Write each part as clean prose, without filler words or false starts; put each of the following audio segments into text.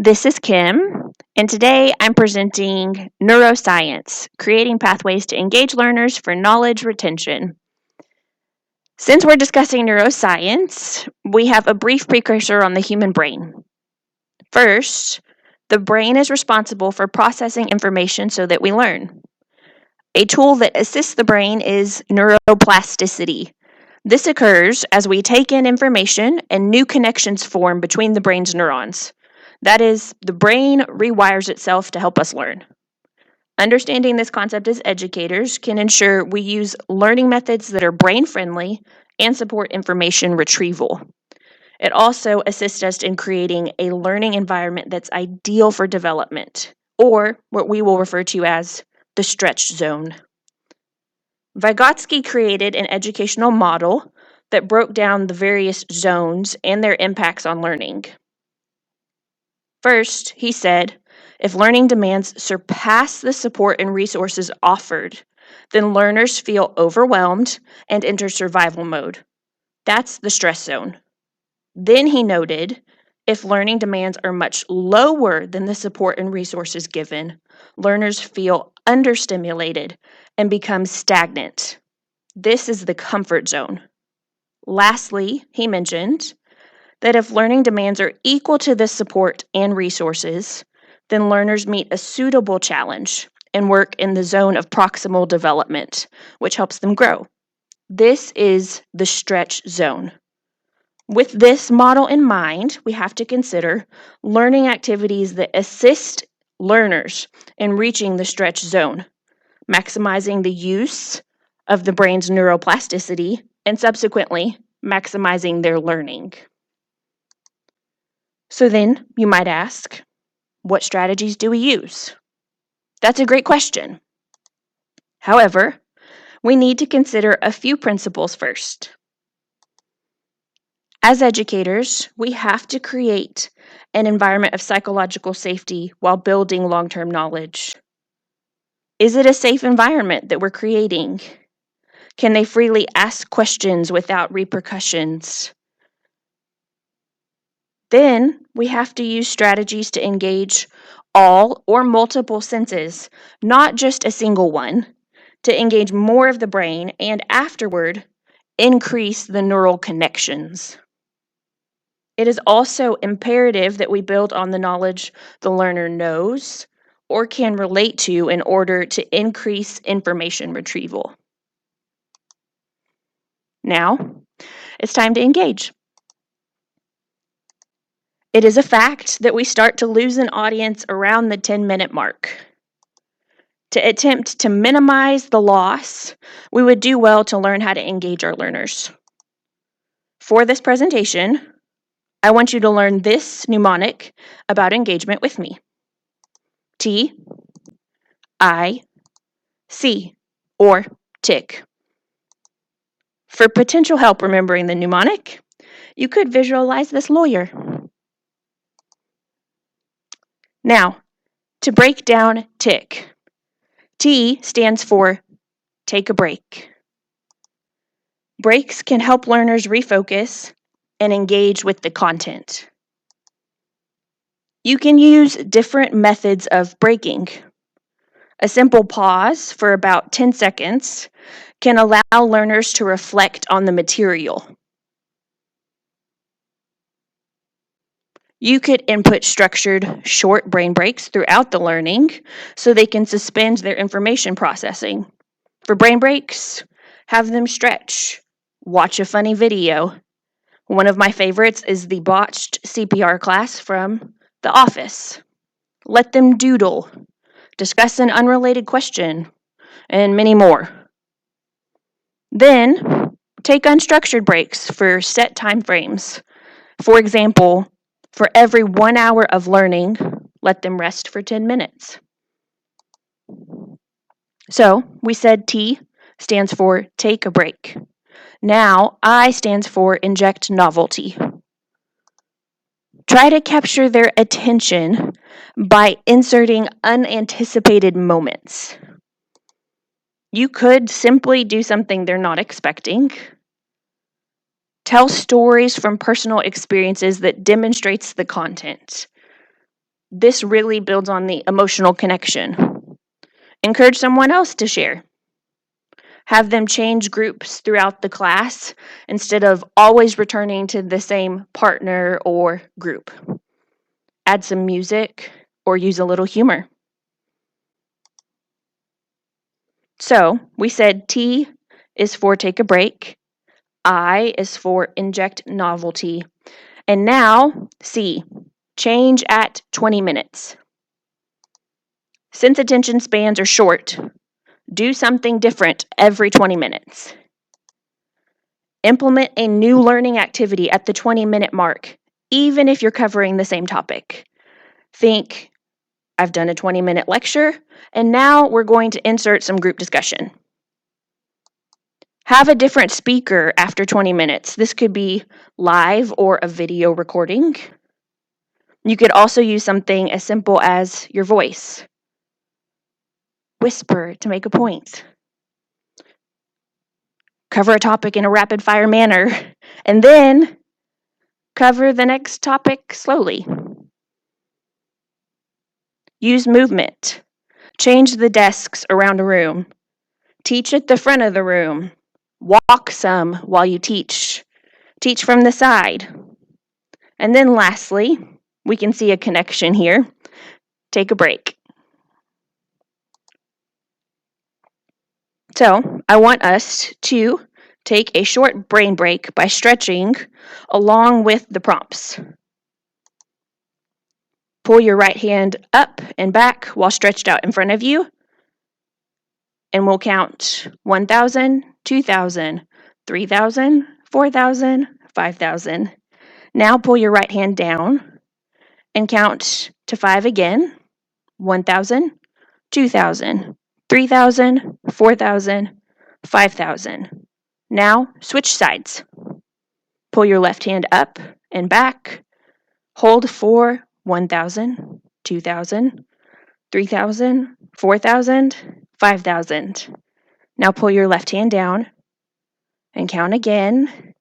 This is Kim, and today I'm presenting Neuroscience, creating pathways to engage learners for knowledge retention. Since we're discussing neuroscience, we have a brief precursor on the human brain. First, the brain is responsible for processing information so that we learn. A tool that assists the brain is neuroplasticity. This occurs as we take in information and new connections form between the brain's neurons. That is, the brain rewires itself to help us learn. Understanding this concept as educators can ensure we use learning methods that are brain friendly and support information retrieval. It also assists us in creating a learning environment that's ideal for development, or what we will refer to as the stretch zone. Vygotsky created an educational model that broke down the various zones and their impacts on learning. First, he said, if learning demands surpass the support and resources offered, then learners feel overwhelmed and enter survival mode. That's the stress zone. Then he noted, if learning demands are much lower than the support and resources given, learners feel understimulated and become stagnant. This is the comfort zone. Lastly, he mentioned that if learning demands are equal to the support and resources, then learners meet a suitable challenge and work in the zone of proximal development, which helps them grow. This is the stretch zone. With this model in mind, we have to consider learning activities that assist learners in reaching the stretch zone, maximizing the use of the brain's neuroplasticity, and subsequently maximizing their learning. So then you might ask, what strategies do we use? That's a great question. However, we need to consider a few principles first. As educators, we have to create an environment of psychological safety while building long-term knowledge. Is it a safe environment that we're creating? Can they freely ask questions without repercussions? Then we have to use strategies to engage all or multiple senses, not just a single one, to engage more of the brain and afterward increase the neural connections. It is also imperative that we build on the knowledge the learner knows or can relate to in order to increase information retrieval. Now, it's time to engage. It is a fact that we start to lose an audience around the 10-minute mark. To attempt to minimize the loss, we would do well to learn how to engage our learners. For this presentation, I want you to learn this mnemonic about engagement with me. T, I, C, or tick. For potential help remembering the mnemonic, you could visualize this lawyer. Now, to break down tick, T stands for take a break. Breaks can help learners refocus and engage with the content. You can use different methods of breaking. A simple pause for about 10 seconds can allow learners to reflect on the material. You could input structured, short brain breaks throughout the learning so they can suspend their information processing. For brain breaks, have them stretch, watch a funny video. One of my favorites is the botched CPR class from The Office. Let them doodle, discuss an unrelated question, and many more. Then, take unstructured breaks for set time frames. For example, for every 1 hour of learning, let them rest for 10 minutes. So, we said T stands for take a break. Now, I stands for inject novelty. Try to capture their attention by inserting unanticipated moments. You could simply do something they're not expecting. Tell stories from personal experiences that demonstrates the content. This really builds on the emotional connection. Encourage someone else to share. Have them change groups throughout the class instead of always returning to the same partner or group. Add some music or use a little humor. So we said T is for take a break, I is for inject novelty, and now C, change at 20 minutes. Since attention spans are short, do something different every 20 minutes. Implement a new learning activity at the 20-minute mark, even if you're covering the same topic. Think, I've done a 20-minute lecture, and now we're going to insert some group discussion. Have a different speaker after 20 minutes. This could be live or a video recording. You could also use something as simple as your voice. Whisper to make a point. Cover a topic in a rapid-fire manner, and then cover the next topic slowly. Use movement. Change the desks around a room. Teach at the front of the room. Walk some while you teach. Teach from the side. And then lastly, we can see a connection here. Take a break. So I want us to take a short brain break by stretching along with the prompts. Pull your right hand up and back while stretched out in front of you. And we'll count 1,000, 2,000, 3,000, 4,000, 5,000. Now pull your right hand down and count to 5 again. 1,000, 2,000, 3,000, 4,000, 5,000. Now switch sides. Pull your left hand up and back. Hold for 1,000, 2,000, 3,000, 4,000, 5,000. Now pull your left hand down and count again.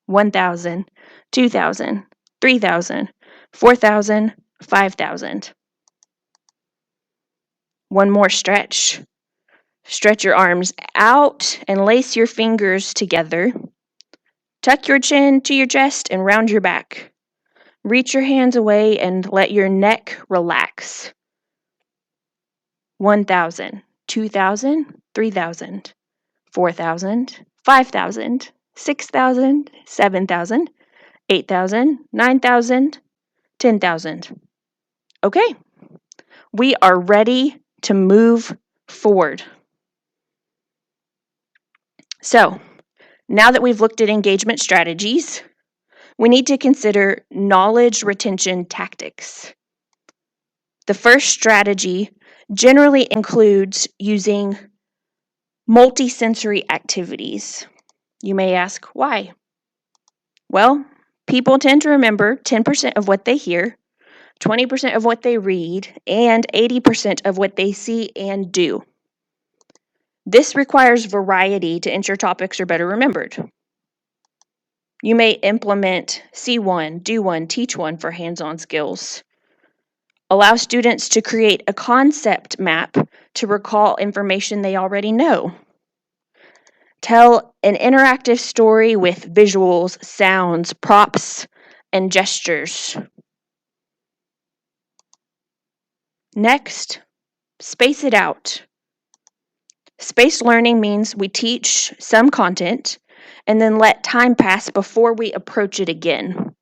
1,000, 2,000, 3,000, 4,000, 5,000. One more stretch. Stretch your arms out and lace your fingers together. Tuck your chin to your chest and round your back. Reach your hands away and let your neck relax. 1,000, 2,000, 3,000, 4,000, 5,000, 6,000, 7,000, 8,000, 9,000, 10,000. Okay, we are ready to move forward. So, now that we've looked at engagement strategies, we need to consider knowledge retention tactics. The first strategy generally includes using multisensory activities. You may ask, why? Well, people tend to remember 10% of what they hear, 20% of what they read, and 80% of what they see and do. This requires variety to ensure topics are better remembered. You may implement see one, do one, teach one for hands-on skills. Allow students to create a concept map to recall information they already know. Tell an interactive story with visuals, sounds, props, and gestures. Next, space it out. Spaced learning means we teach some content and then let time pass before we approach it again.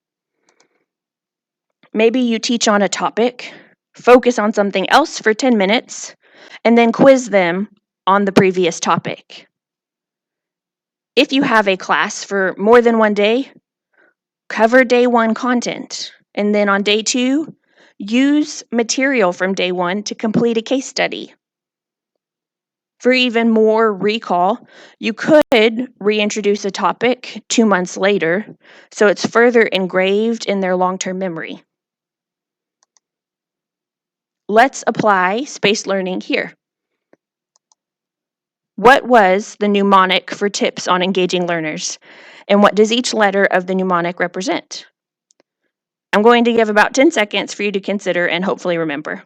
Maybe you teach on a topic, focus on something else for 10 minutes, and then quiz them on the previous topic. If you have a class for more than one day, cover day one content, and then on day two, use material from day one to complete a case study. For even more recall, you could reintroduce a topic 2 months later, so it's further engraved in their long-term memory. Let's apply spaced learning here. What was the mnemonic for tips on engaging learners? And what does each letter of the mnemonic represent? I'm going to give about 10 seconds for you to consider and hopefully remember.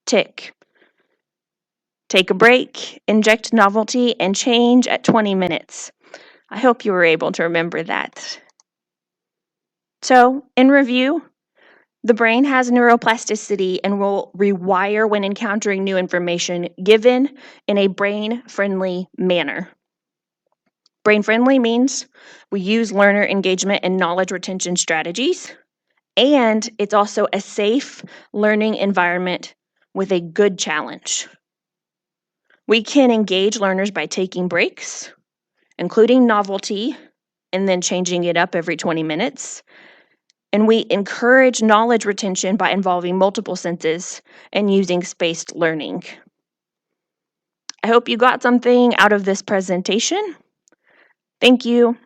Tick. Take a break, inject novelty, and change at 20 minutes. I hope you were able to remember that. So, in review, the brain has neuroplasticity and will rewire when encountering new information given in a brain-friendly manner. Brain-friendly means we use learner engagement and knowledge retention strategies, and it's also a safe learning environment with a good challenge. We can engage learners by taking breaks, including novelty, and then changing it up every 20 minutes. And we encourage knowledge retention by involving multiple senses and using spaced learning. I hope you got something out of this presentation. Thank you.